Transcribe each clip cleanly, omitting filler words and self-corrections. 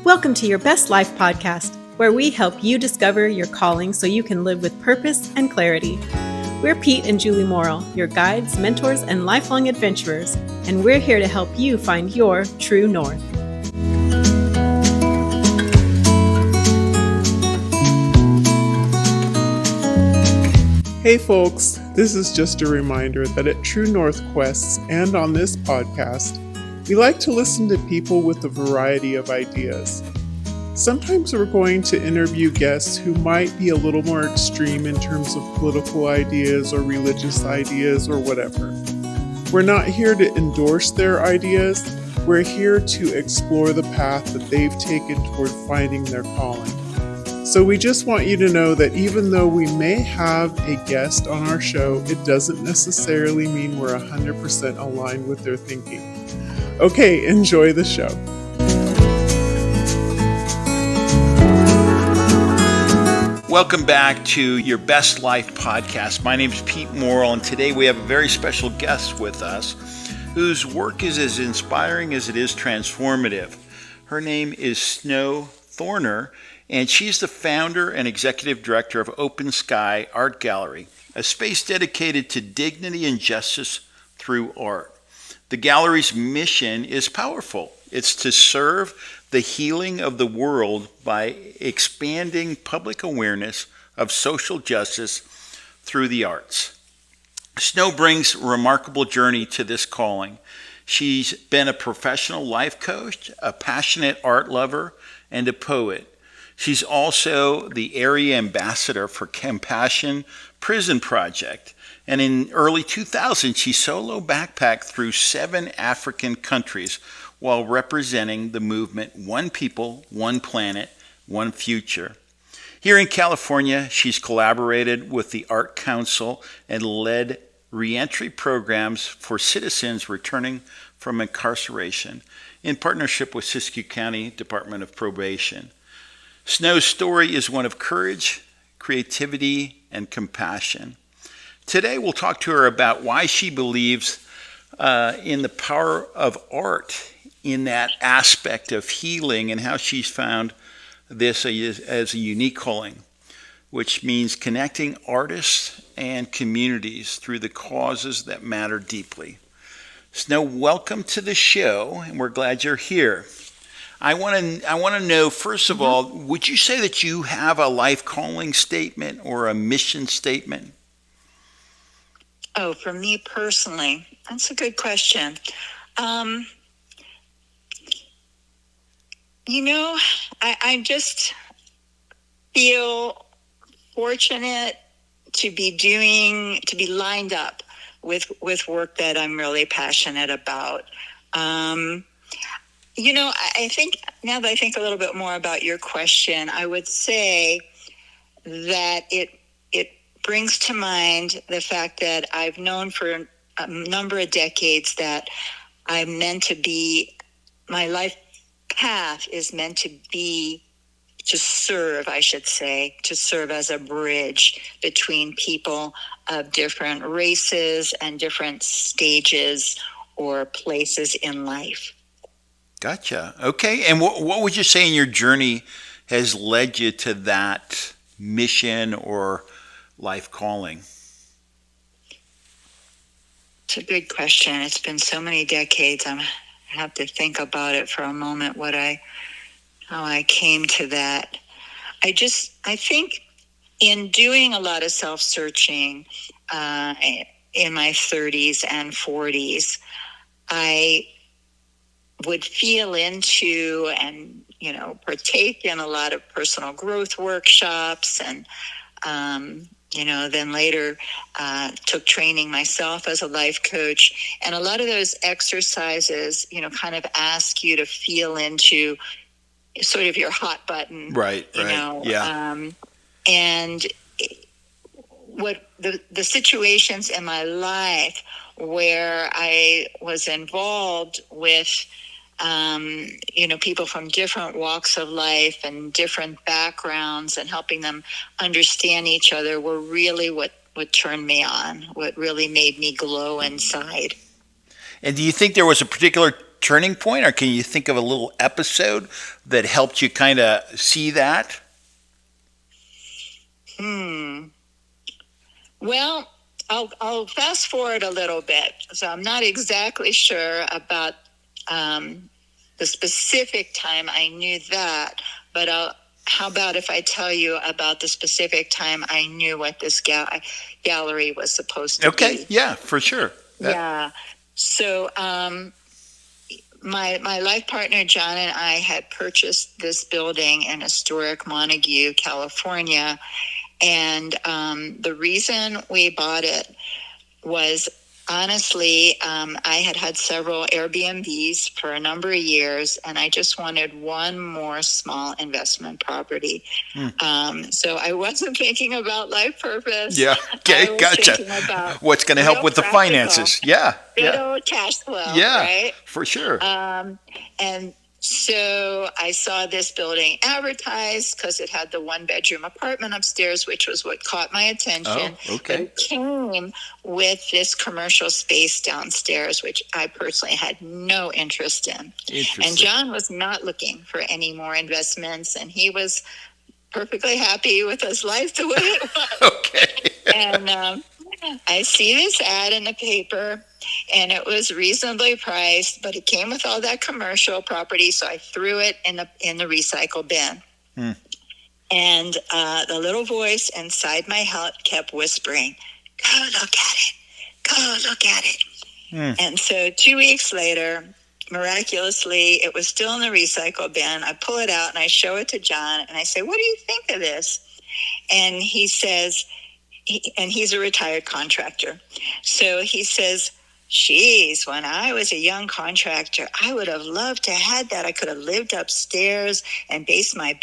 Welcome to Your Best Life podcast, where we help you discover your calling so you can live with purpose and clarity. We're Pete and Julie Morrill, your guides, mentors, and lifelong adventurers, and we're here to help you find your true north. Hey folks, this is just a reminder that at True North Quests and on this podcast, we like to listen to people with a variety of ideas. Sometimes we're going to interview guests who might be a little more extreme in terms of political ideas or religious ideas or whatever. We're not here to endorse their ideas, we're here to explore the path that they've taken toward finding their calling. So we just want you to know that even though we may have a guest on our show, it doesn't necessarily mean we're 100% aligned with their thinking. Okay, enjoy the show. Welcome back to Your Best Life podcast. My name is Pete Morrill, and today we have a very special guest with us whose work is as inspiring as it is transformative. Her name is Snow Thorner, and she's the founder and executive director of Open Sky Art Gallery, a space dedicated to dignity and justice through art. The gallery's mission is powerful. It's to serve the healing of the world by expanding public awareness of social justice through the arts. Snow brings a remarkable journey to this calling. She's been a professional life coach, a passionate art lover, and a poet. She's also the area ambassador for Compassion Prison Project. And in early 2000, she solo backpacked through 7 African countries while representing the movement One People, One Planet, One Future. Here in California, she's collaborated with the Art Council and led reentry programs for citizens returning from incarceration in partnership with Siskiyou County Department of Probation. Snow's story is one of courage, creativity, and compassion. Today, we'll talk to her about why she believes in the power of art in that aspect of healing and how she's found this as a unique calling, which means connecting artists and communities through the causes that matter deeply. Snow, welcome to the show, and we're glad you're here. I want to know, first of all, would you say that you have a life calling statement or a mission statement? Oh, for me personally, that's a good question. I just feel fortunate to be lined up with work that I'm really passionate about. I think now that I think a little bit more about your question, I would say that it brings to mind the fact that I've known for a number of decades that I'm meant to be, my life path is meant to be, to serve as a bridge between people of different races and different stages or places in life. Gotcha. Okay. And what would you say in your journey has led you to that mission or life calling? It's a good question. It's been so many decades. I have to think about it for a moment, how I came to that. I think in doing a lot of self-searching in my 30s and 40s, I would feel into and, partake in a lot of personal growth workshops and, then later took training myself as a life coach. And a lot of those exercises, kind of ask you to feel into sort of your hot button. Right. Yeah. And what the situations in my life where I was involved with people from different walks of life and different backgrounds and helping them understand each other were really what turned me on, what really made me glow inside. And do you think there was a particular turning point, or can you think of a little episode that helped you kind of see that? Well, I'll fast forward a little bit. So I'm not exactly sure about the specific time I knew that, but how about if I tell you about the specific time I knew what this gallery was supposed to be? Okay, yeah, for sure. Yeah. So my life partner, John, and I had purchased this building in historic Montague, California. And the reason we bought it was, honestly, I had several Airbnbs for a number of years, and I just wanted one more small investment property. So I wasn't thinking about life purpose. Yeah, okay, I was gotcha. thinking about what's going to help with the finances. Yeah, good old cash flow, yeah, right? For sure. And so I saw this building advertised because it had the 1-bedroom apartment upstairs, which was what caught my attention. Oh, okay. But it came with this commercial space downstairs, which I personally had no interest in. And John was not looking for any more investments, and he was perfectly happy with his life the way it was. Okay. And I see this ad in the paper, and it was reasonably priced, but it came with all that commercial property, so I threw it in the recycle bin. And the little voice inside my head kept whispering, "Go look at it. Go look at it." And so 2 weeks later, miraculously, it was still in the recycle bin. I pull it out and I show it to John, and I say, "What do you think of this?" And he says, and he's a retired contractor. So he says, "Geez, when I was a young contractor, I would have loved to have that. I could have lived upstairs and based my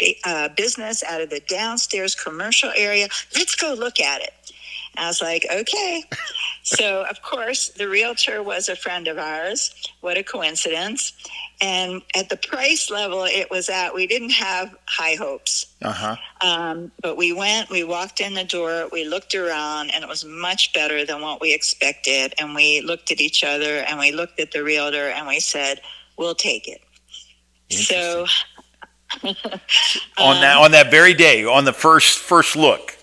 business out of the downstairs commercial area. Let's go look at it." I was like, okay. So, of course, the realtor was a friend of ours. What a coincidence. And at the price level it was at, we didn't have high hopes. But we walked in the door, we looked around, and it was much better than what we expected. And we looked at each other, and we looked at the realtor, and we said, "We'll take it." So on that very day, on the first look.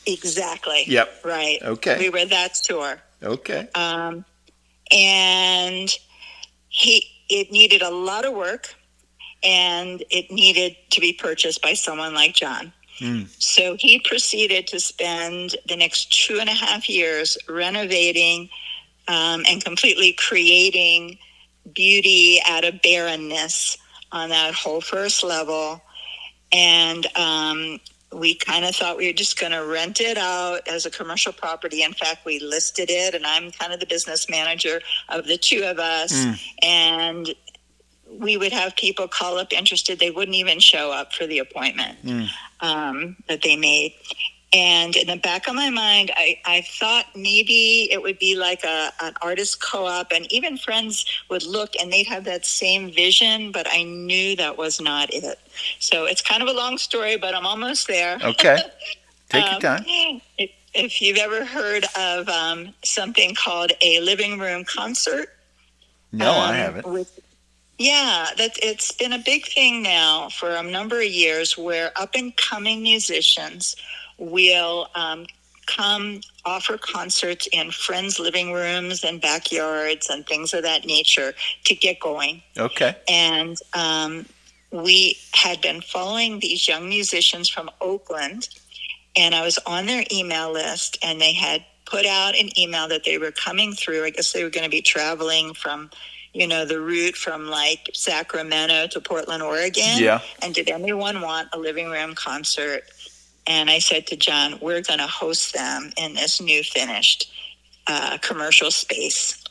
Exactly. Yep. Right. Okay. We were that sure. Okay. And it needed a lot of work, and it needed to be purchased by someone like John. So he proceeded to spend the next 2.5 years renovating and completely creating beauty out of barrenness on that whole first level. And we kind of thought we were just going to rent it out as a commercial property. In fact, we listed it, and I'm kind of the business manager of the two of us. And we would have people call up interested. They wouldn't even show up for the appointment that they made. And in the back of my mind, I thought maybe it would be like an artist co-op, and even friends would look and they'd have that same vision, but I knew that was not it. So it's kind of a long story, but I'm almost there. Okay. Take your time. If you've ever heard of something called a living room concert. No, I haven't. It's been a big thing now for a number of years, where up-and-coming musicians will come offer concerts in friends' living rooms and backyards and things of that nature to get going. Okay. And we had been following these young musicians from Oakland, and I was on their email list, and they had put out an email that they were coming through. I guess they were going to be traveling from, the route from like Sacramento to Portland, Oregon. Yeah. And did anyone want a living room concert? And I said to John, we're going to host them in this new finished commercial space.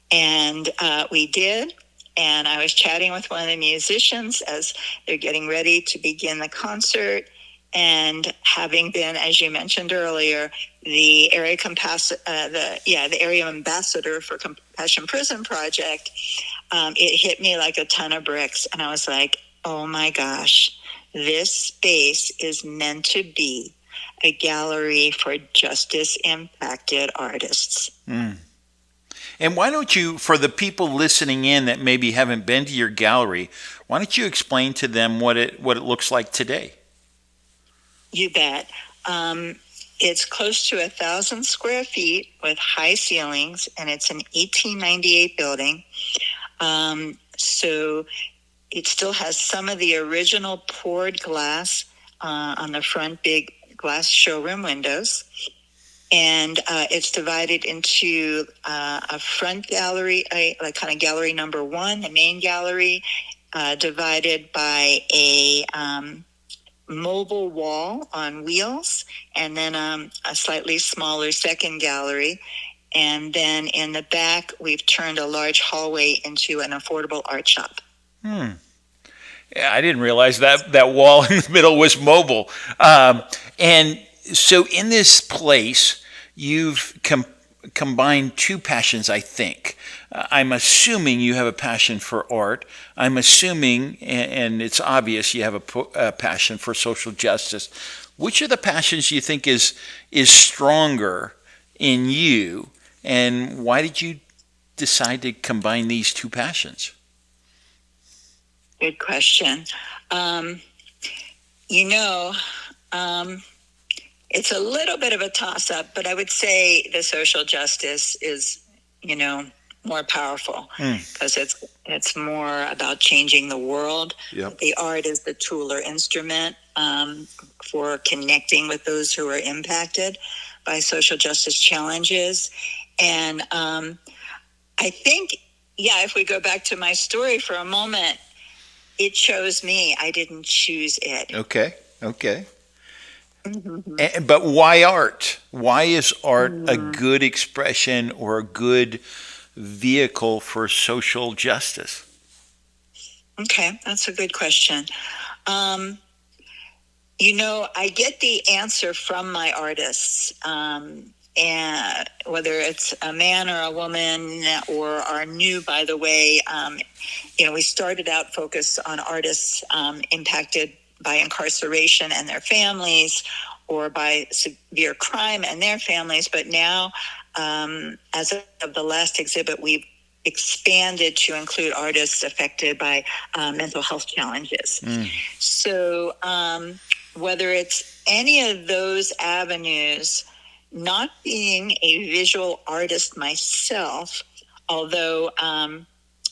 And we did. And I was chatting with one of the musicians as they're getting ready to begin the concert. And having been, as you mentioned earlier, the area the area ambassador for Compassion Prison Project, it hit me like a ton of bricks. And I was like, oh my gosh, this space is meant to be a gallery for justice-impacted artists. And why don't you, for the people listening in that maybe haven't been to your gallery, why don't you explain to them what it looks like today? You bet. It's close to 1,000 square feet with high ceilings, and it's an 1898 building. So it still has some of the original poured glass on the front big glass showroom windows. And it's divided into a front gallery, like kind of gallery number one, the main gallery, divided by a mobile wall on wheels, and then a slightly smaller second gallery. And then in the back, we've turned a large hallway into an affordable art shop. Yeah, I didn't realize that wall in the middle was mobile. And so in this place, you've combined two passions, I think. I'm assuming you have a passion for art. I'm assuming, and it's obvious, you have a passion for social justice. Which of the passions do you think is stronger in you, and why did you decide to combine these two passions? Good question. It's a little bit of a toss-up, but I would say the social justice is, more powerful because it's more about changing the world. Yep. The art is the tool or instrument for connecting with those who are impacted by social justice challenges. And I think, if we go back to my story for a moment, it chose me. I didn't choose it. Okay. Mm-hmm. But why art? Why is art a good expression or a good vehicle for social justice? Okay, that's a good question. I get the answer from my artists, and whether it's a man or a woman or are new, by the way. We started out focused on artists impacted by incarceration and their families, or by severe crime and their families. But now, as of the last exhibit, we've expanded to include artists affected by mental health challenges. So whether it's any of those avenues, not being a visual artist myself, although I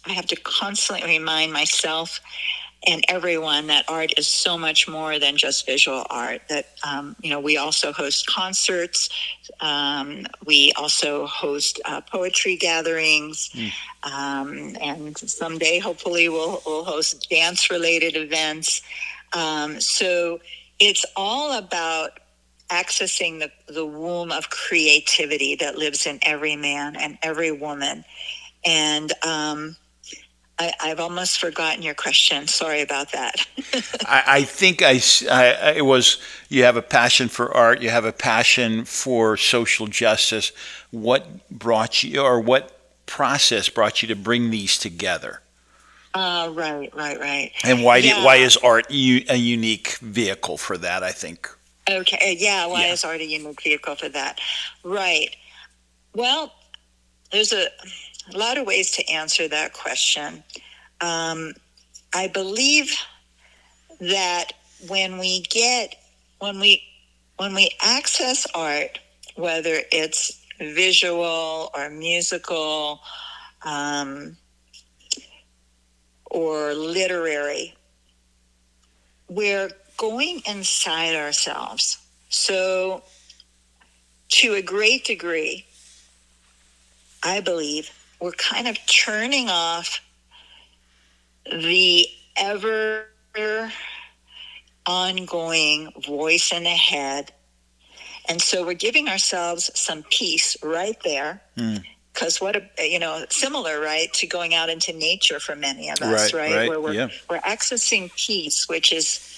have to constantly remind myself and everyone that art is so much more than just visual art, that, we also host concerts. We also host poetry gatherings. And someday, hopefully, we'll host dance-related events. So it's all about accessing the womb of creativity that lives in every man and every woman. And I've almost forgotten your question. Sorry about that. I think it was, you have a passion for art, you have a passion for social justice. What brought you, or what process brought you to bring these together? Right. And why is art a unique vehicle for that, I think? Okay, why is art a unique vehicle for that? Right. Well, there's a lot of ways to answer that question. I believe that when we access art, whether it's visual or musical or literary, we're going inside ourselves. So to a great degree, I believe we're kind of turning off the ever ongoing voice in the head. And so we're giving ourselves some peace right there. Because similar, right, to going out into nature for many of us, right? Where we're accessing peace, which is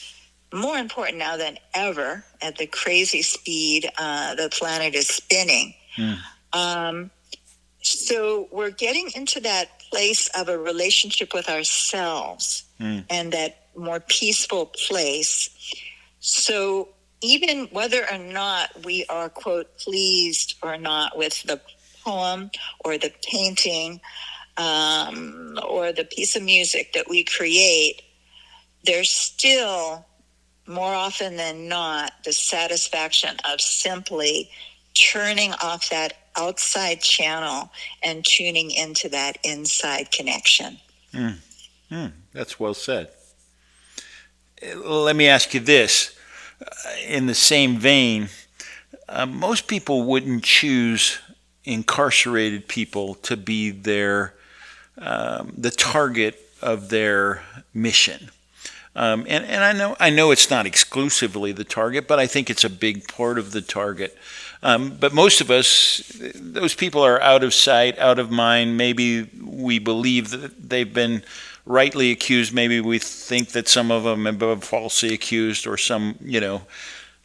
more important now than ever at the crazy speed the planet is spinning. So we're getting into that place of a relationship with ourselves and that more peaceful place. So even whether or not we are, quote, pleased or not with the poem or the painting or the piece of music that we create, there's still, more often than not, the satisfaction of simply turning off that outside channel and tuning into that inside connection. That's well said. Let me ask you this. In the same vein, most people wouldn't choose incarcerated people to be the target of their mission. And I know it's not exclusively the target, but I think it's a big part of the target. But most of us, those people are out of sight, out of mind. Maybe we believe that they've been rightly accused. Maybe we think that some of them have been falsely accused, or some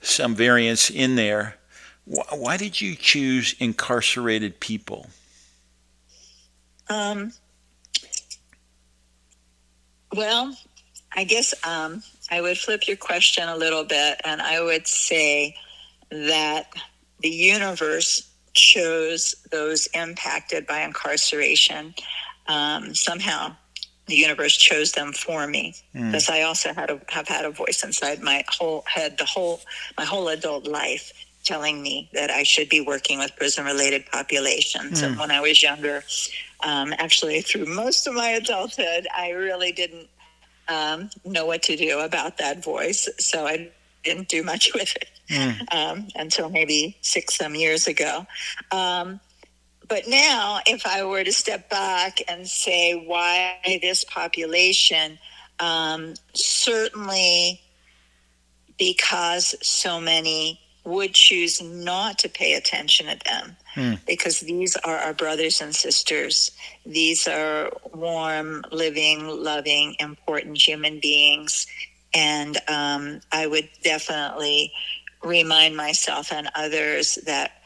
variance in there. Why did you choose incarcerated people? Well, I guess I would flip your question a little bit, and I would say that the universe chose those impacted by incarceration. Somehow, the universe chose them for me, because I also have had a voice inside my whole head, my whole adult life, telling me that I should be working with prison-related populations. And when I was younger, actually through most of my adulthood, I really didn't know what to do about that voice, so I didn't do much with it until maybe 6 some years ago. But now, if I were to step back and say why this population, certainly because so many would choose not to pay attention to them, because these are our brothers and sisters. These are warm, living, loving, important human beings. And I would definitely remind myself and others that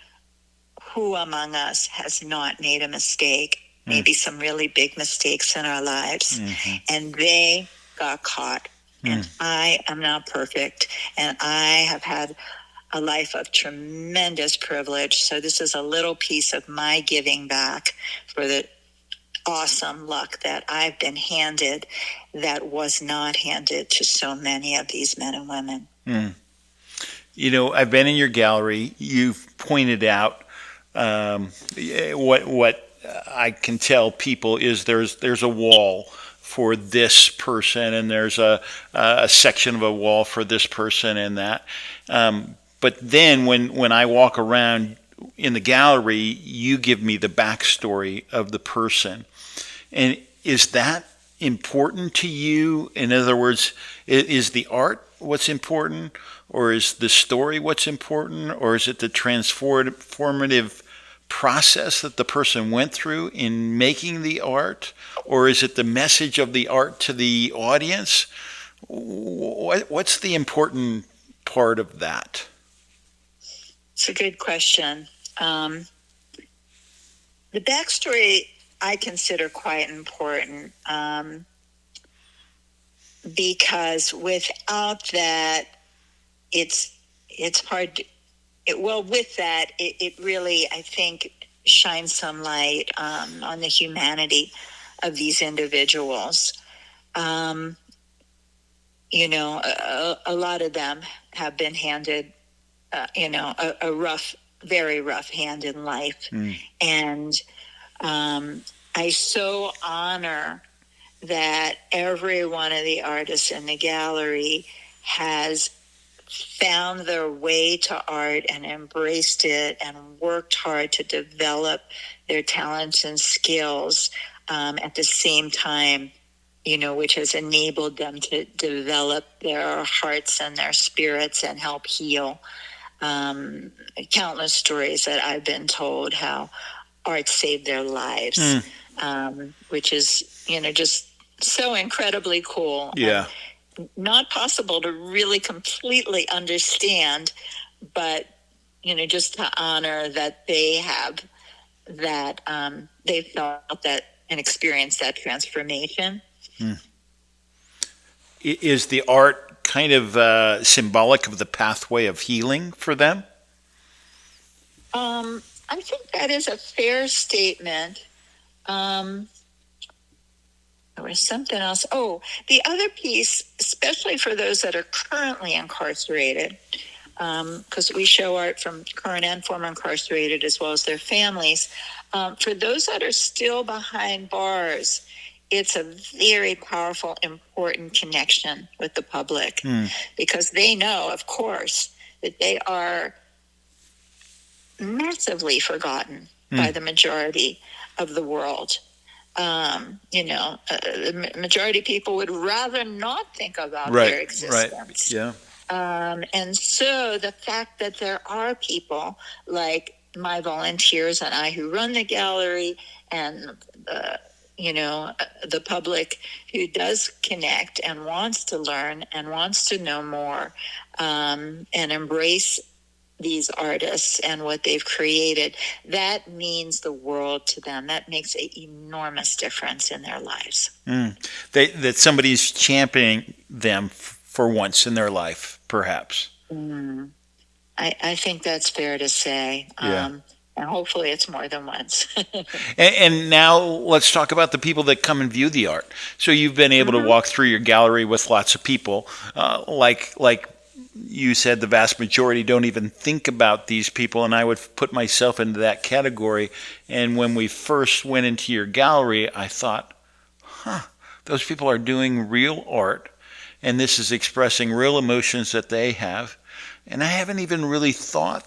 who among us has not made a mistake, maybe some really big mistakes in our lives, and they got caught. And I am not perfect, and I have had a life of tremendous privilege. So this is a little piece of my giving back for the awesome luck that I've been handed that was not handed to so many of these men and women. You know, I've been in your gallery. You've pointed out what I can tell people is there's a wall for this person, and there's a section of a wall for this person and that. But then when I walk around in the gallery, you give me the backstory of the person. And is that important to you? In other words, is the art what's important, or is the story what's important, or is it the transformative process that the person went through in making the art, or is it the message of the art to the audience? What's the important part of that? It's a good question. The backstory I consider quite important, because without that, it's hard. With that, it really, I think, shines some light on the humanity of these individuals. A lot of them have been handed, a rough, very rough hand in life. And I so honor that every one of the artists in the gallery has found their way to art and embraced it and worked hard to develop their talents and skills at the same time, which has enabled them to develop their hearts and their spirits and help heal. Countless stories that I've been told how art saved their lives, which is, just so incredibly cool. Yeah. Not possible to really completely understand, but, just to honor that they have that, they felt that and experienced that transformation. Is the art kind of symbolic of the pathway of healing for them? I think that is a fair statement. There was something else. Oh, the other piece, especially for those that are currently incarcerated, because we show art from current and former incarcerated as well as their families. For those that are still behind bars, it's a very powerful, important connection with the public because they know, of course, that they are massively forgotten by the majority of the world. The majority of people would rather not think about their existence. Yeah. And so the fact that there are people like my volunteers and I who run the gallery and, the public who does connect and wants to learn and wants to know more and embrace these artists and what they've created, that means the world to them. That makes an enormous difference in their lives. That somebody's championing them for once in their life, perhaps. I think that's fair to say. Yeah. And hopefully it's more than once. And now let's talk about the people that come and view the art. So you've been able to walk through your gallery with lots of people, like you said, the vast majority don't even think about these people, and I would put myself into that category. And when we first went into your gallery, I thought, those people are doing real art, and this is expressing real emotions that they have. And I haven't even really thought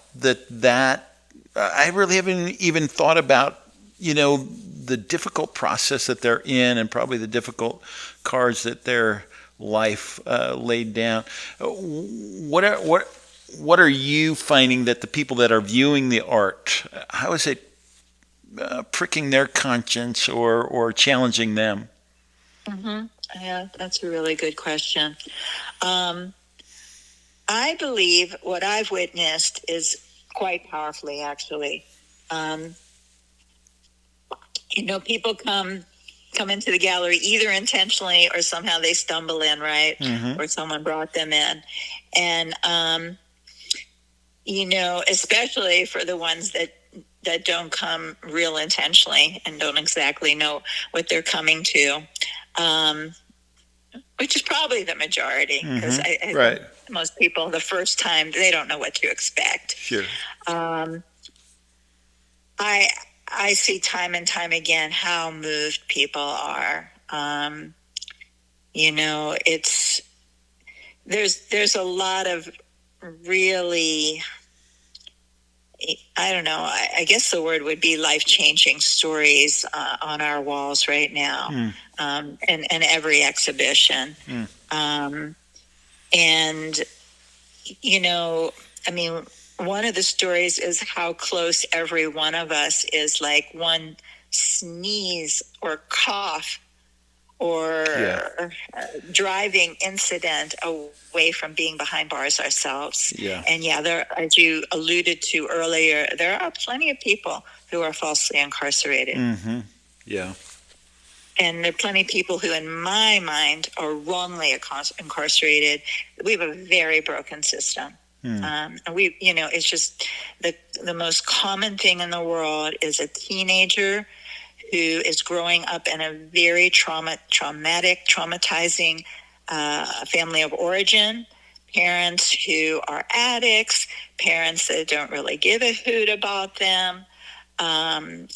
I really haven't even thought about, the difficult process that they're in and probably the difficult cards that their life laid down. What are you finding that the people that are viewing the art, how is it pricking their conscience or challenging them? Yeah, that's a really good question. I believe what I've witnessed is quite powerfully, actually. People come into the gallery either intentionally or somehow they stumble in, right? Or someone brought them in. And, especially for the ones that don't come real intentionally and don't exactly know what they're coming to, which is probably the majority, because I think most people, the first time, they don't know what to expect. Sure. I see time and time again how moved people are. There's a lot of really, I don't know, I guess the word would be life-changing stories on our walls right now, and every exhibition. One of the stories is how close every one of us is, like one sneeze or cough or driving incident away from being behind bars ourselves. Yeah. And there, as you alluded to earlier, there are plenty of people who are falsely incarcerated. Yeah. And there are plenty of people who, in my mind, are wrongly incarcerated. We have a very broken system. And it's just the most common thing in the world is a teenager who is growing up in a very traumatizing family of origin, parents who are addicts, parents that don't really give a hoot about them. The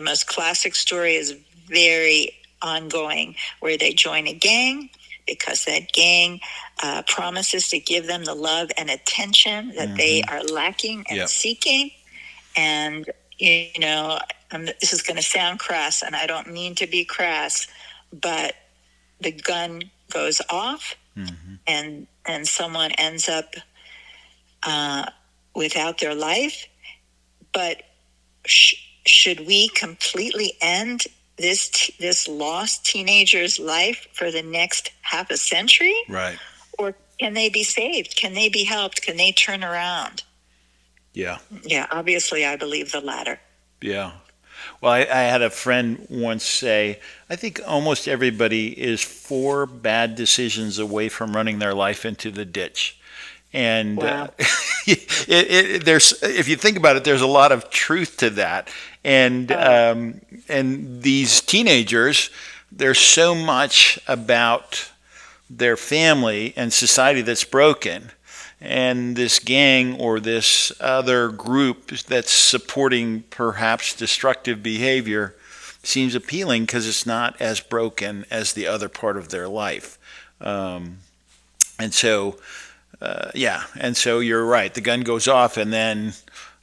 most classic story is very ongoing, where they join a gang because that gang promises to give them the love and attention that they are lacking and seeking. And, this is going to sound crass, and I don't mean to be crass, but the gun goes off and someone ends up without their life. But should we completely end this lost teenager's life for the next half a century? Right. Or can they be saved? Can they be helped? Can they turn around? Yeah. Yeah, obviously I believe the latter. Yeah. Well, I had a friend once say, I think almost everybody is 4 bad decisions away from running their life into the ditch. And Wow. there's, if you think about it, there's a lot of truth to that. And these teenagers, there's so much about their family and society that's broken. And this gang or this other group that's supporting perhaps destructive behavior seems appealing because it's not as broken as the other part of their life. And so you're right. The gun goes off, and then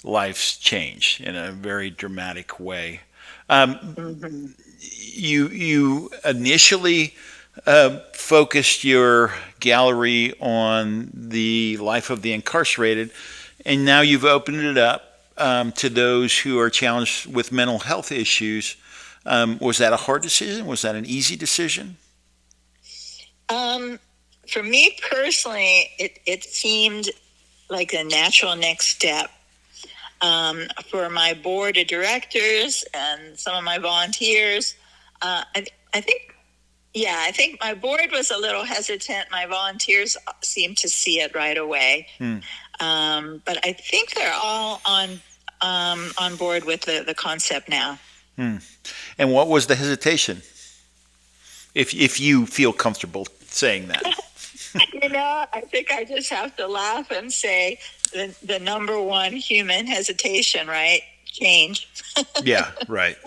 life's changed in a very dramatic way. You initially focused your gallery on the life of the incarcerated, and now you've opened it up to those who are challenged with mental health issues. Was that a hard decision? Was that an easy decision? For me personally, it seemed like a natural next step. For my board of directors and some of my volunteers, I think my board was a little hesitant. My volunteers seemed to see it right away. But I think they're all on board with the concept now. And what was the hesitation? If you feel comfortable saying that. I think I just have to laugh and say the number one human hesitation, right? Change. Yeah, right.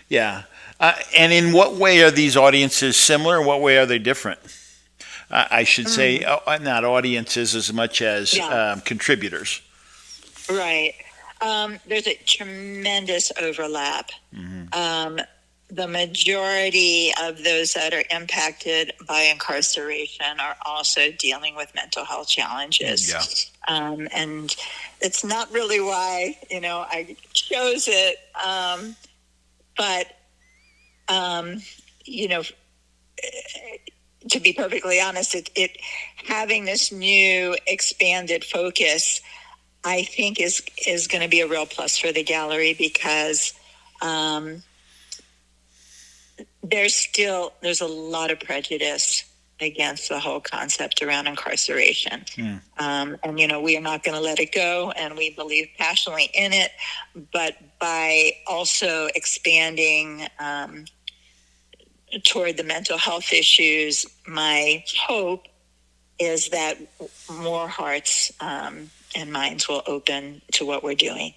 Yeah. And in what way are these audiences similar? In what way are they different? I should say not audiences as much as contributors. Right. There's a tremendous overlap. The majority of those that are impacted by incarceration are also dealing with mental health challenges. And it's not really why, I chose it. But to be perfectly honest, it having this new expanded focus, I think is going to be a real plus for the gallery because there's a lot of prejudice against the whole concept around incarceration. And, we are not going to let it go, and we believe passionately in it. But by also expanding toward the mental health issues, my hope is that more hearts and minds will open to what we're doing.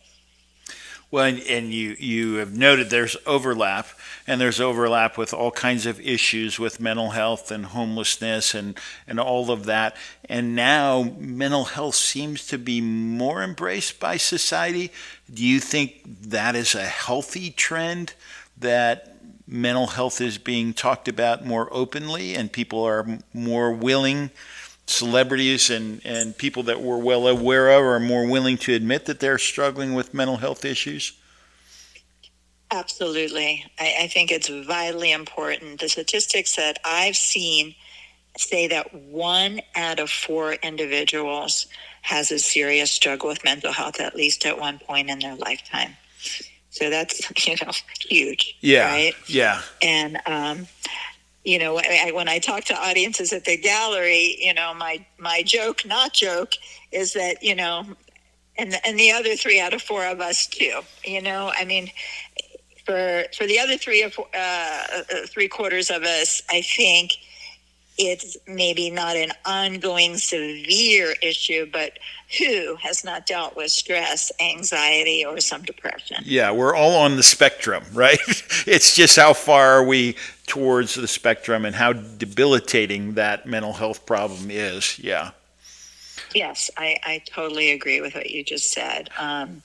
Well, and you have noted there's overlap, and there's overlap with all kinds of issues with mental health and homelessness and all of that. And now mental health seems to be more embraced by society. Do you think that is a healthy trend, that mental health is being talked about more openly and people are more willing, celebrities and people that we're well aware of are more willing to admit that they're struggling with mental health issues? Absolutely. I think it's vitally important. The statistics that I've seen say that 1 out of 4 individuals has a serious struggle with mental health at least at one point in their lifetime. So that's, huge. Yeah. Right? Yeah. And, when I talk to audiences at the gallery, my joke, not joke, is that, and the other 3 out of 4 of us too, for the other 3/4 of us, I think it's maybe not an ongoing severe issue, but who has not dealt with stress, anxiety, or some depression? Yeah, we're all on the spectrum, right? It's just how far are we towards the spectrum and how debilitating that mental health problem is. Yeah. Yes, I totally agree with what you just said. And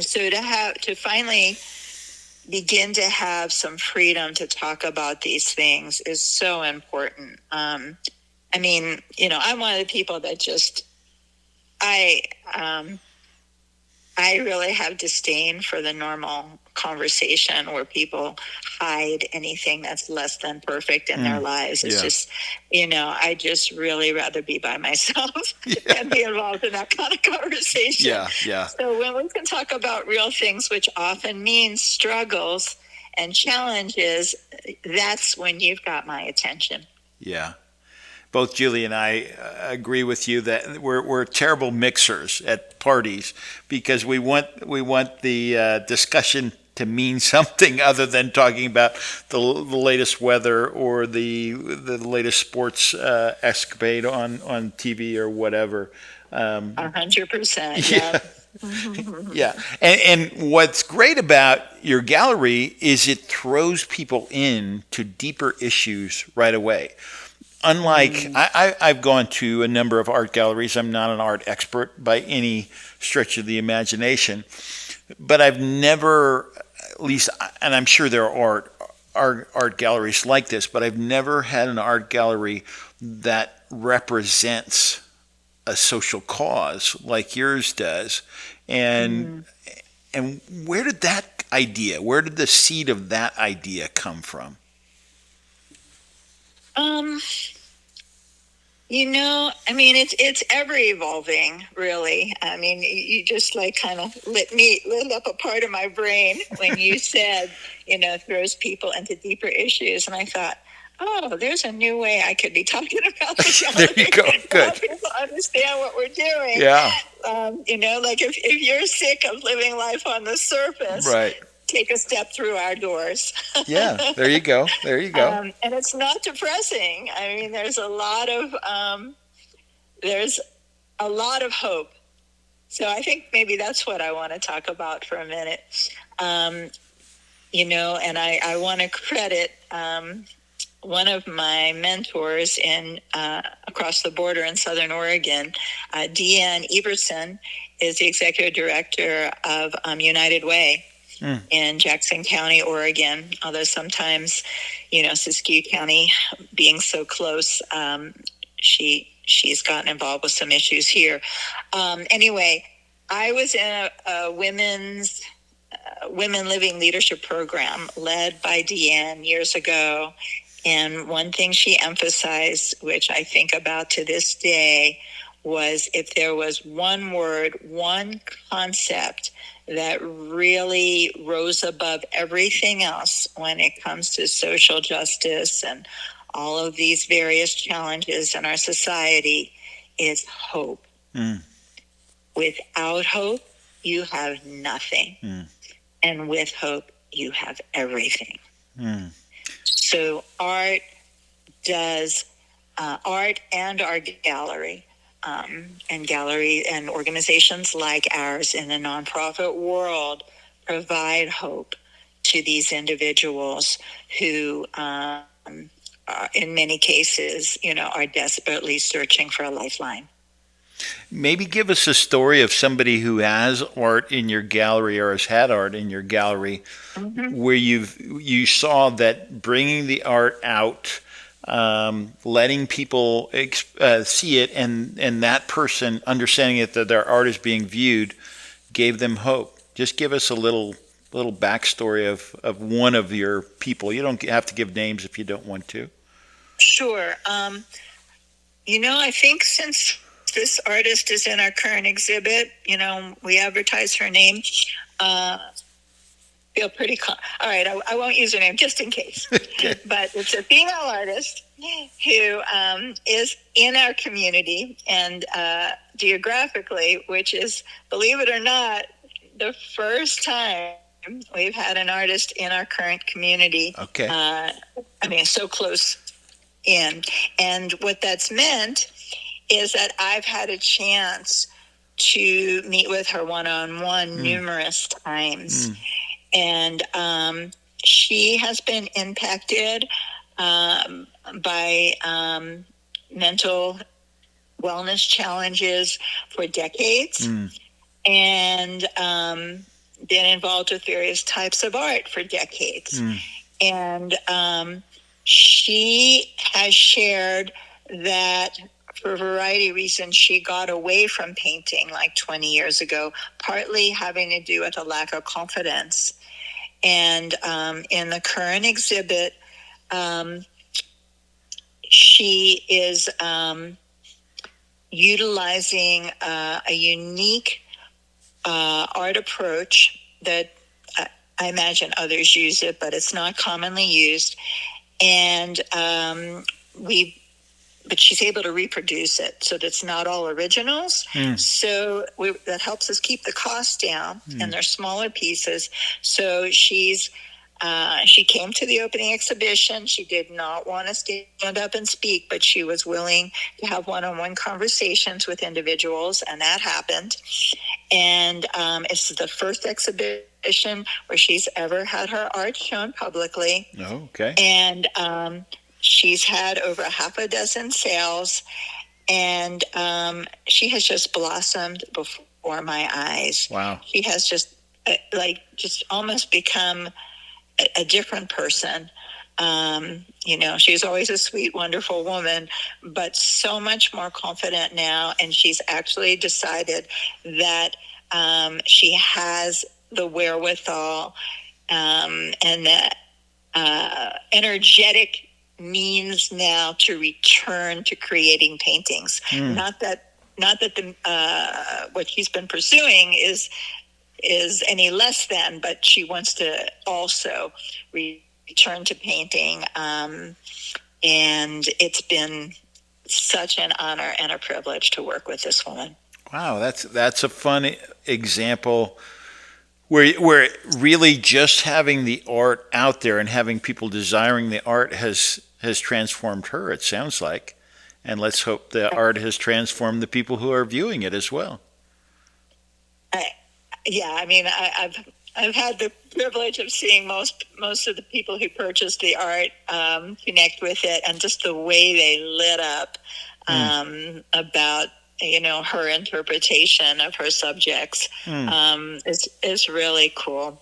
so to finally begin to have some freedom to talk about these things is so important. I'm one of the people that just, I really have disdain for the normal conversation where people hide anything that's less than perfect in their lives. It's just, I just really rather be by myself than be involved in that kind of conversation. Yeah. So when we can talk about real things, which often means struggles and challenges, that's when you've got my attention. Yeah. both Julie and I agree with you that we're terrible mixers at parties because we want the discussion to mean something other than talking about the latest weather or the latest sports escapade on TV or whatever. 100%. Yeah. Yeah. And what's great about your gallery is it throws people in to deeper issues right away. Unlike, I've gone to a number of art galleries. I'm not an art expert by any stretch of the imagination, but I've never, at least, and I'm sure there are art galleries like this, but I've never had an art gallery that represents a social cause like yours does. And where did the seed of that idea come from? I mean, it's ever evolving, really. I mean, you just like kind of lit up a part of my brain when you said, throws people into deeper issues. And I thought, oh, there's a new way I could be talking about the gallery. There you go. Good. To help people understand what we're doing. Yeah. Like if you're sick of living life on the surface, right, take a step through our doors. Yeah, there you go. There you go. And it's not depressing. I mean, there's a lot of hope. So I think maybe that's what I want to talk about for a minute. And I want to credit one of my mentors in across the border in Southern Oregon. Deanne Everson is the executive director of United Way in Jackson County, Oregon. Although sometimes, Siskiyou County being so close, she's gotten involved with some issues here. Anyway, I was in a women's women living leadership program led by Deanne years ago. And one thing she emphasized, which I think about to this day, was if there was one word, one concept that really rose above everything else when it comes to social justice and all of these various challenges in our society, is hope. Without hope, you have nothing. And with hope, you have everything. So art and our gallery, and organizations like ours in the nonprofit world provide hope to these individuals who, in many cases, are desperately searching for a lifeline. Maybe give us a story of somebody who has art in your gallery or has had art in your gallery where you saw that bringing the art out, letting people see it, and that person understanding it, that their art is being viewed, gave them hope. Just give us a little backstory of one of your people. You don't have to give names if you don't want to. Sure. I think since this artist is in our current exhibit, we advertise her name. Feel pretty all right, I won't use her name just in case. Okay. But it's a female artist who is in our community and geographically, which is, believe it or not, the first time we've had an artist in our current community. Okay. So close in. And what that's meant is that I've had a chance to meet with her one-on-one numerous times. And she has been impacted by mental wellness challenges for decades and been involved with various types of art for decades. And she has shared that for a variety of reasons, she got away from painting like 20 years ago, partly having to do with a lack of confidence. And in the current exhibit, she is utilizing a unique art approach that I imagine others use it, but it's not commonly used. And we've but she's able to reproduce it so that's not all originals. So that helps us keep the cost down, and they're smaller pieces. So she came to the opening exhibition. She did not want to stand up and speak, but she was willing to have one-on-one conversations with individuals, and that happened. And it's the first exhibition where she's ever had her art shown publicly. Oh, okay. And she's had over half a dozen sales, and she has just blossomed before my eyes. Wow. She has just almost become a different person. She was always a sweet, wonderful woman, but so much more confident now. And she's actually decided that she has the wherewithal and the energetic means now to return to creating paintings. Not that the what she's been pursuing is any less than, but she wants to also return to painting. And it's been such an honor and a privilege to work with this woman. Wow, that's a fun example where really just having the art out there and having people desiring the art has transformed her, it sounds like. And let's hope the art has transformed the people who are viewing it as well. I've had the privilege of seeing most of the people who purchased the art connect with it, and just the way they lit up about her interpretation of her subjects is really cool.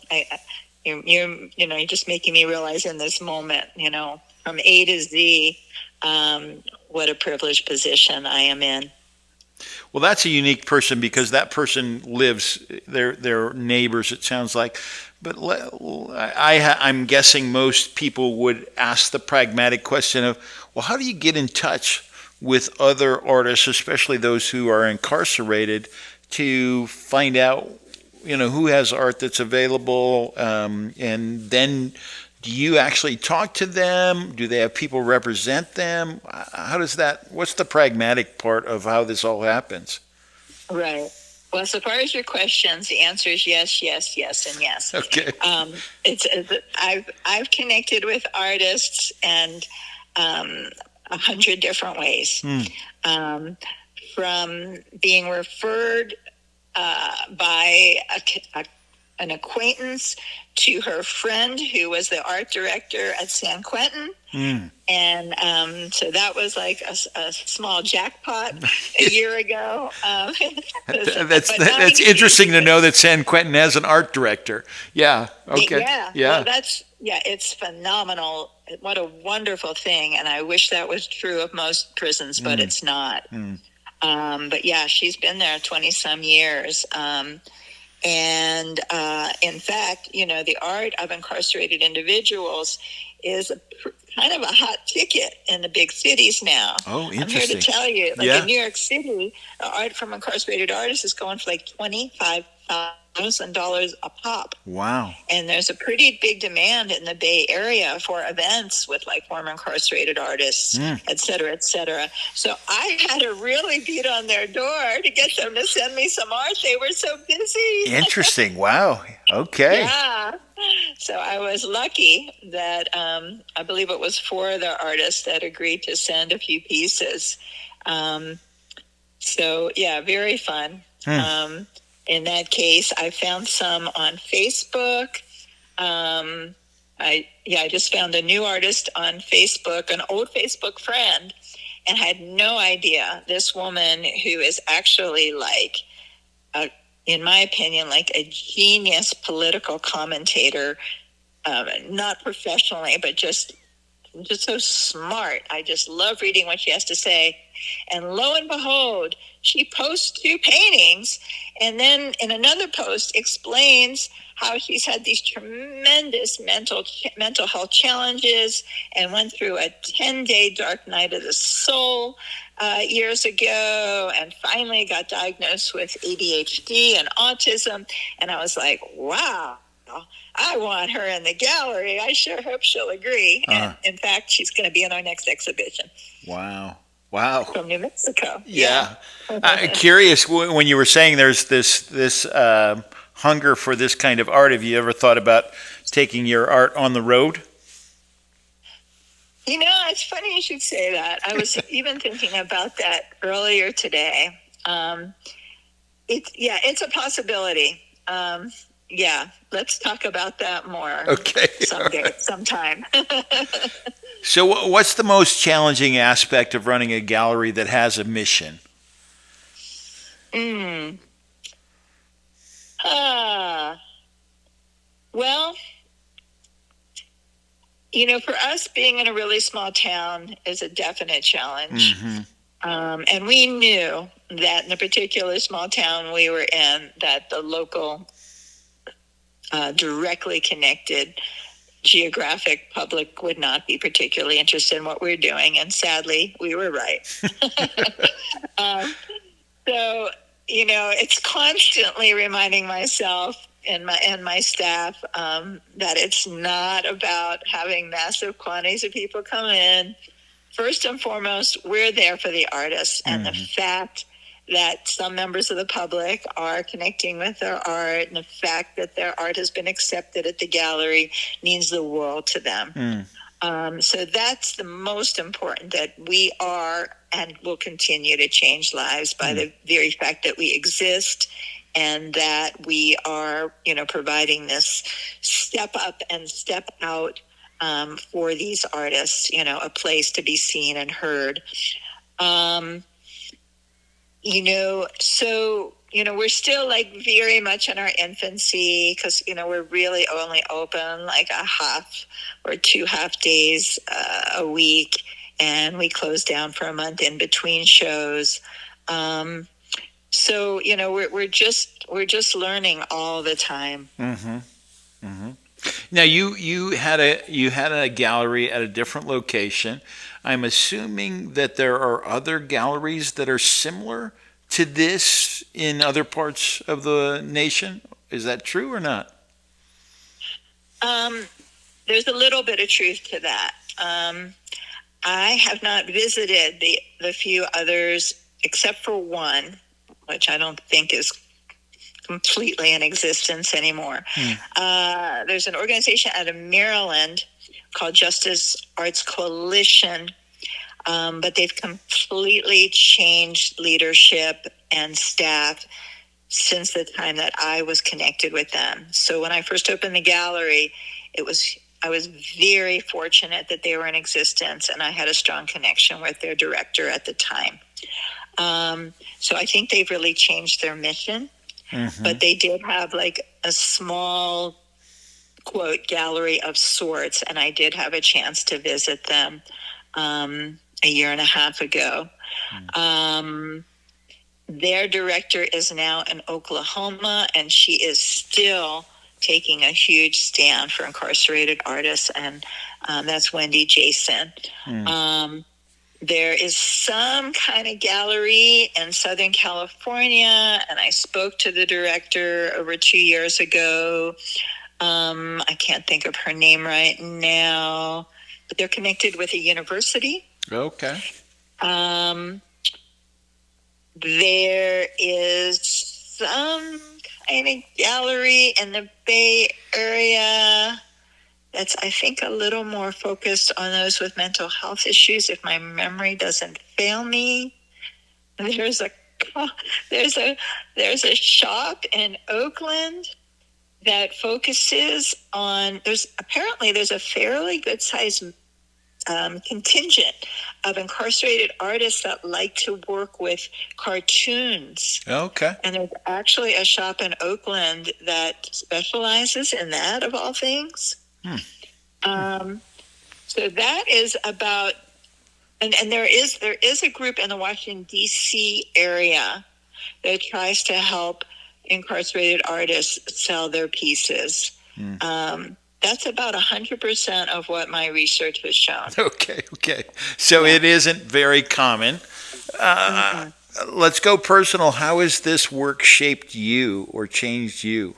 You're just making me realize in this moment, from A to Z, what a privileged position I am in. Well, that's a unique person because that person lives, they're neighbors, it sounds like. But I'm guessing most people would ask the pragmatic question of, well, how do you get in touch with other artists, especially those who are incarcerated, to find out, who has art that's available, and then do you actually talk to them? Do they have people represent them? How does that? What's the pragmatic part of how this all happens? Right. Well, so far as your questions, the answer is yes, yes, yes, and yes. Okay. I've connected with artists and 100 different ways, from being referred by an acquaintance to her friend who was the art director at San Quentin. And so that was like a small jackpot a year ago. That's interesting to know that San Quentin has an art director. Yeah. Okay. Yeah. Well, it's phenomenal. What a wonderful thing. And I wish that was true of most prisons, but it's not. But yeah, she's been there 20 some years. And in fact, the art of incarcerated individuals is kind of a hot ticket in the big cities now. Oh, interesting. I'm here to tell you, in New York City, art from incarcerated artists is going for like $25,000 a pop. Wow. And there's a pretty big demand in the Bay Area for events with like former incarcerated artists, et cetera, et cetera. So I had to really beat on their door to get them to send me some art. They were so busy. Interesting. Wow. Okay. Yeah. So I was lucky that I believe it was 4 of the artists that agreed to send a few pieces. So yeah, very fun. In that case, I found some on Facebook. I just found a new artist on Facebook, an old Facebook friend, and had no idea this woman who is actually like, in my opinion, like a genius political commentator, not professionally, but just so smart. I just love reading what she has to say. And lo and behold, she posts 2 paintings, and then in another post explains how she's had these tremendous mental health challenges and went through a 10-day dark night of the soul years ago, and finally got diagnosed with ADHD and autism. And I was like, wow, I want her in the gallery. I sure hope she'll agree. And in fact, she's going to be in our next exhibition. Wow. Wow. from New Mexico. Yeah. Curious, when you were saying there's this hunger for this kind of art, have you ever thought about taking your art on the road? It's funny you should say that. I was even thinking about that earlier today. It's a possibility. Let's talk about that more. Okay. Sometime. So what's the most challenging aspect of running a gallery that has a mission? Well, for us, being in a really small town is a definite challenge. And we knew that in the particular small town we were in, that the local directly connected geographic public would not be particularly interested in what we're doing. And sadly, we were right. So, it's constantly reminding myself and my staff that it's not about having massive quantities of people come in. First and foremost, we're there for the artists, and the fact that some members of the public are connecting with their art, and the fact that their art has been accepted at the gallery means the world to them. So that's the most important, that we are and will continue to change lives by the very fact that we exist, and that we are, providing this step up and step out for these artists, a place to be seen and heard. So, we're still very much in our infancy, because, we're really only open like a half or 2 half days a week. And we close down for a month in between shows. So, we're just learning all the time. Now you had a gallery at a different location. I'm assuming that there are other galleries that are similar to this in other parts of the nation. Is that true or not? There's a little bit of truth to that. I have not visited the few others except for one, which I don't think is completely in existence anymore. There's an organization out of Maryland called Justice Arts Coalition, but they've completely changed leadership and staff since the time that I was connected with them. So when I first opened the gallery, I was very fortunate that they were in existence, and I had a strong connection with their director at the time. So I think they've really changed their mission. But they did have a small, quote, gallery of sorts, and I did have a chance to visit them a year and a half ago. Their director is now in Oklahoma, and she is still taking a huge stand for incarcerated artists, and that's Wendy Jason. There is some kind of gallery in Southern California, and I spoke to the director over 2 years ago. I can't think of her name right now, but they're connected with a university. Okay. There is some kind of gallery in the Bay Area that's, I think, a little more focused on those with mental health issues, if my memory doesn't fail me. There's a shop in Oakland that focuses on, there's a fairly good size contingent of incarcerated artists that like to work with cartoons. Okay. And there's actually a shop in Oakland that specializes in that, of all things. So that is about, and there is a group in the Washington, D.C. area that tries to help incarcerated artists sell their pieces. That's about 100% of what my research has shown. Okay. So It isn't very common. Let's go personal. How has this work shaped you or changed you?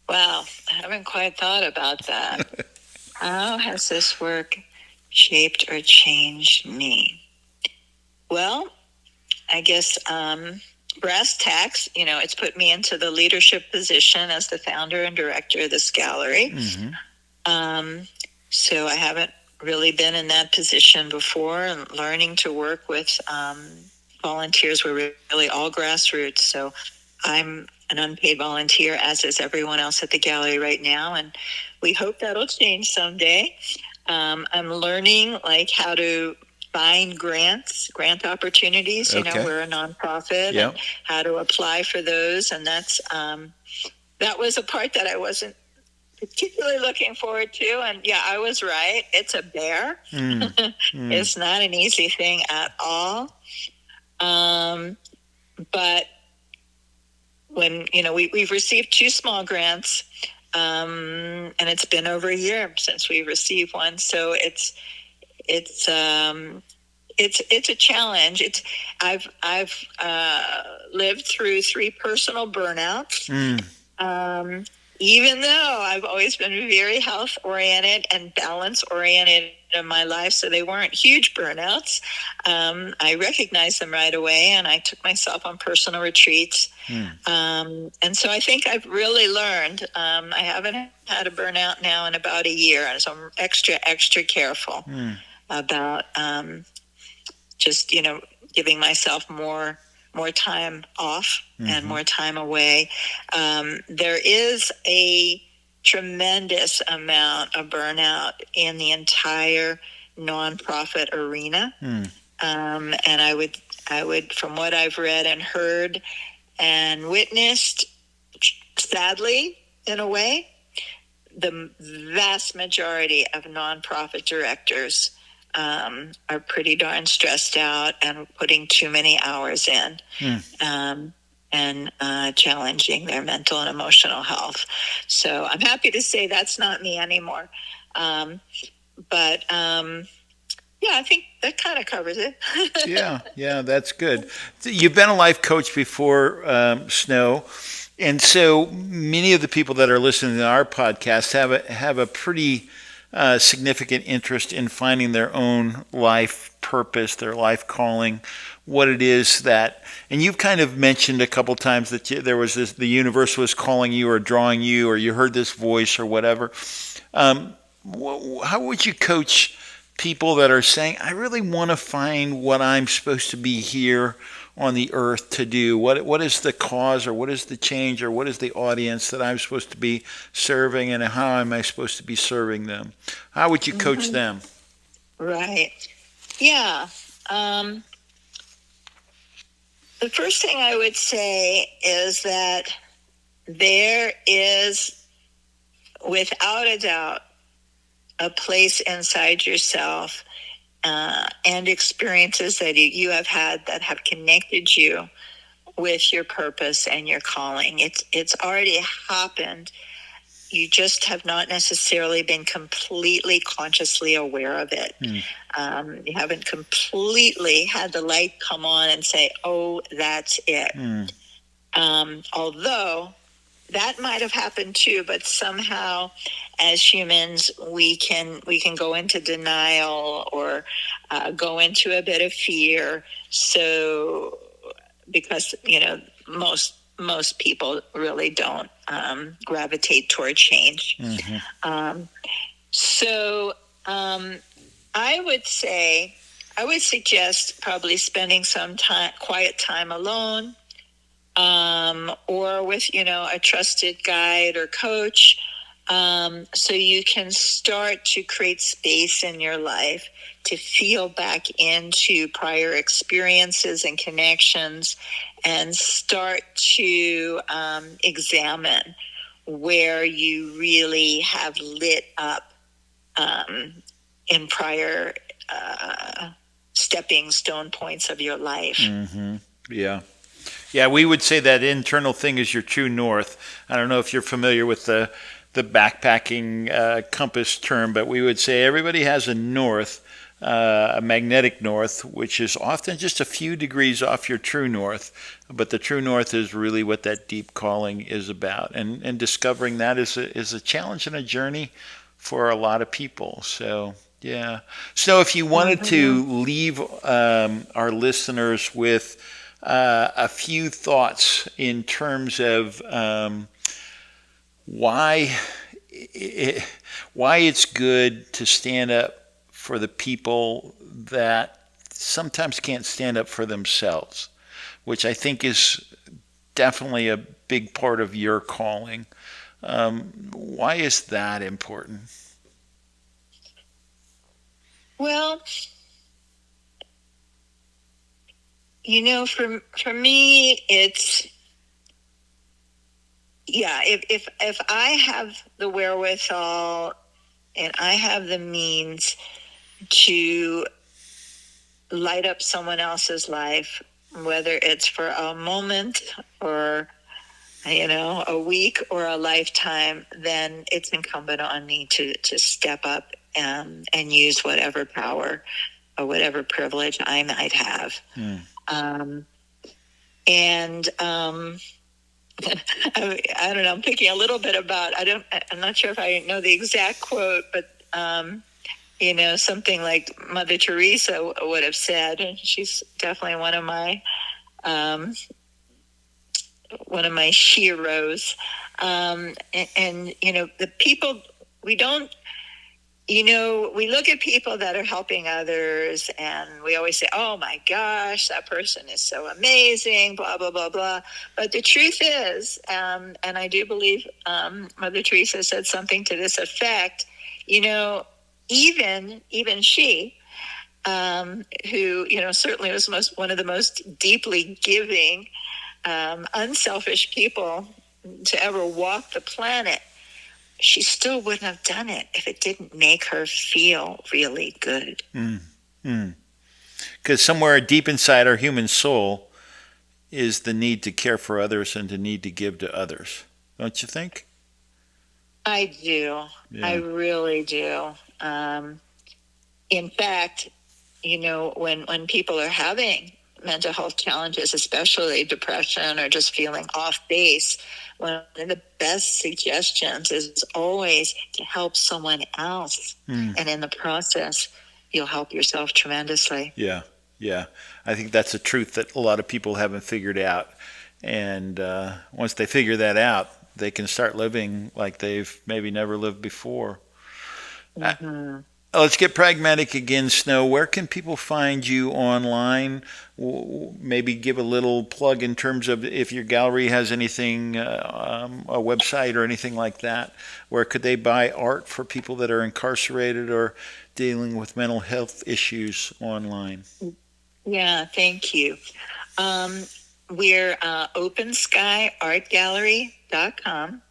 Well, I haven't quite thought about that. How has this work shaped or changed me? Well, I guess brass tacks, it's put me into the leadership position as the founder and director of this gallery. So I haven't really been in that position before, and learning to work with volunteers. We're really all grassroots. So I'm an unpaid volunteer, as is everyone else at the gallery right now. And we hope that'll change someday. I'm learning how to find grant opportunities. Okay. We're a nonprofit, Yep. and how to apply for those. And that's that was a part that I wasn't particularly looking forward to. And yeah, I was right. It's a bear. It's not an easy thing at all. But when, we've received 2 small grants, and it's been over a year since we received one. So it's a challenge. I've lived through 3 personal burnouts. Even though I've always been very health oriented and balance oriented in my life, so they weren't huge burnouts. I recognized them right away, and I took myself on personal retreats. And so I think I've really learned. I haven't had a burnout now in about a year, and so I'm extra careful about just giving myself more time off and more time away. There is a tremendous amount of burnout in the entire nonprofit arena. And I would, from what I've read and heard and witnessed, sadly, in a way, the vast majority of nonprofit directors are pretty darn stressed out and putting too many hours in, and challenging their mental and emotional health. So I'm happy to say that's not me anymore. But yeah, I think that kind of covers it. Yeah, that's good. You've been a life coach before, Snow. And so many of the people that are listening to our podcast have a pretty significant interest in finding their own life purpose, their life calling, what it is that, and you've kind of mentioned a couple times that there was this, the universe was calling you or drawing you, or you heard this voice or whatever. How would you coach people that are saying, I really want to find what I'm supposed to be here on the earth to do? What is the cause, or what is the change, or what is the audience that I'm supposed to be serving, and how am I supposed to be serving them? How would you coach them? Right. Yeah. The first thing I would say is that there is, without a doubt, a place inside yourself and experiences that you have had that have connected you with your purpose and your calling. It's already happened. You just have not necessarily been completely consciously aware of it. You haven't completely had the light come on and say, oh, that's it. Although that might have happened too, but somehow as humans, we can go into denial or go into a bit of fear. So because, most people really don't gravitate toward change. So I would suggest probably spending some quiet time alone, or with, a trusted guide or coach, so you can start to create space in your life to feel back into prior experiences and connections, and start to examine where you really have lit up in prior stepping stone points of your life. Yeah, we would say that internal thing is your true north. I don't know if you're familiar with the backpacking compass term, but we would say everybody has a north, a magnetic north, which is often just a few degrees off your true north. But the true north is really what that deep calling is about. And discovering that is a challenge and a journey for a lot of people. So Yeah. So if you wanted to leave our listeners with a few thoughts in terms of why why it's good to stand up for the people that sometimes can't stand up for themselves, which I think is definitely a big part of your calling. Why is that important? Well, for me, it's, yeah, if I have the wherewithal and I have the means to light up someone else's life, whether it's for a moment or, a week or a lifetime, then it's incumbent on me to step up and use whatever power or whatever privilege I might have. I don't know. I'm thinking a little bit about. I'm not sure if I know the exact quote, but something like Mother Teresa would have said, and she's definitely one of my heroes. The people we don't. We look at people that are helping others and we always say, oh my gosh, that person is so amazing, blah, blah, blah, blah. But the truth is, and I do believe Mother Teresa said something to this effect, even she, who, certainly was one of the most deeply giving, unselfish people to ever walk the planet, she still wouldn't have done it if it didn't make her feel really good. Because somewhere deep inside our human soul is the need to care for others and the need to give to others. Don't you think? I do. Yeah. I really do. In fact, when people are having mental health challenges, especially depression or just feeling off base, one of the best suggestions is always to help someone else. And in the process, you'll help yourself tremendously. Yeah. I think that's a truth that a lot of people haven't figured out. And once they figure that out, they can start living like they've maybe never lived before. Let's get pragmatic again, Snow. Where can people find you online? Maybe give a little plug in terms of if your gallery has anything, a website or anything like that. Where could they buy art for people that are incarcerated or dealing with mental health issues online? Yeah, thank you. We're OpenSkyArtGallery.com.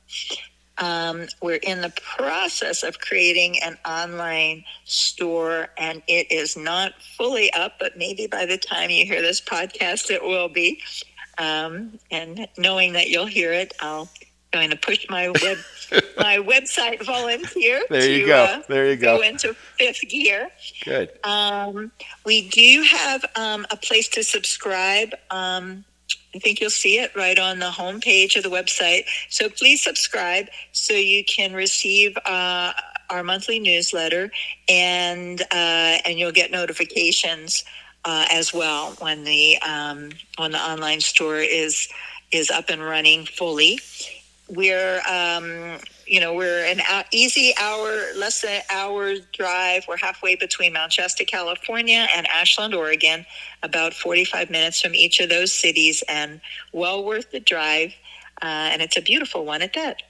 We're in the process of creating an online store, and it is not fully up, but maybe by the time you hear this podcast, it will be. And knowing that you'll hear it, I'm going to push my website volunteer to go into fifth gear. Good. We do have a place to subscribe. I think you'll see it right on the homepage of the website. So please subscribe so you can receive our monthly newsletter, and you'll get notifications as well when the online store is up and running fully. We're we're an easy less than an hour drive. We're halfway between Mount Shasta, California, and Ashland, Oregon, about 45 minutes from each of those cities, and well worth the drive. And it's a beautiful one at that.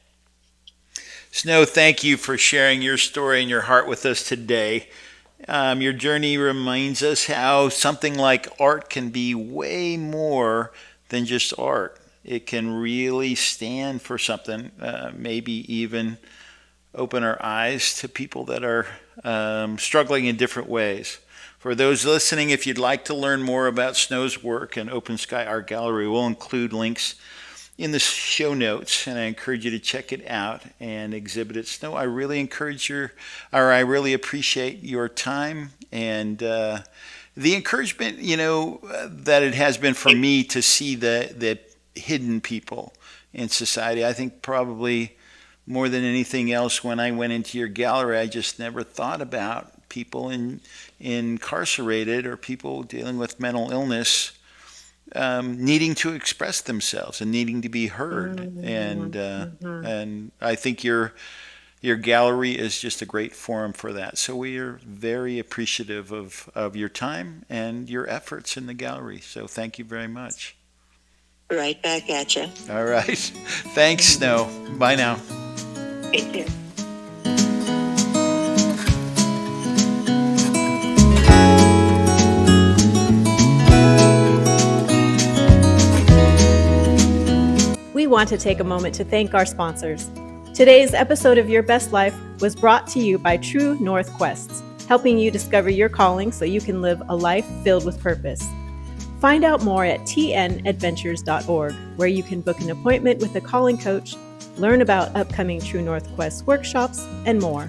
Snow, thank you for sharing your story and your heart with us today. Your journey reminds us how something like art can be way more than just art. It can really stand for something, maybe even open our eyes to people that are struggling in different ways. For those listening, if you'd like to learn more about Snow's work and Open Sky Art Gallery, we'll include links in the show notes, and I encourage you to check it out and exhibit it. Snow, I really appreciate your time and the encouragement, that it has been for me to see the hidden people in society. I think probably more than anything else, when I went into your gallery, I just never thought about people incarcerated or people dealing with mental illness needing to express themselves and needing to be heard. And I think your gallery is just a great forum for that. So we are very appreciative of your time and your efforts in the gallery. So thank you very much. Right back at you. All right. Thanks, Snow. Bye now. Take care. We want to take a moment to thank our sponsors. Today's episode of Your Best Life was brought to you by True North Quests, helping you discover your calling so you can live a life filled with purpose. Find out more at tnadventures.org, where you can book an appointment with a calling coach, learn about upcoming True North Quest workshops, and more.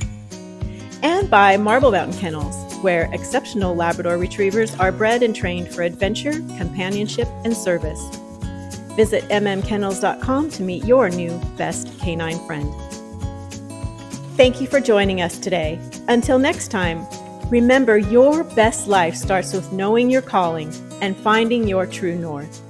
And by Marble Mountain Kennels, where exceptional Labrador retrievers are bred and trained for adventure, companionship, and service. Visit mmkennels.com to meet your new best canine friend. Thank you for joining us today. Until next time, remember your best life starts with knowing your calling and finding your true north.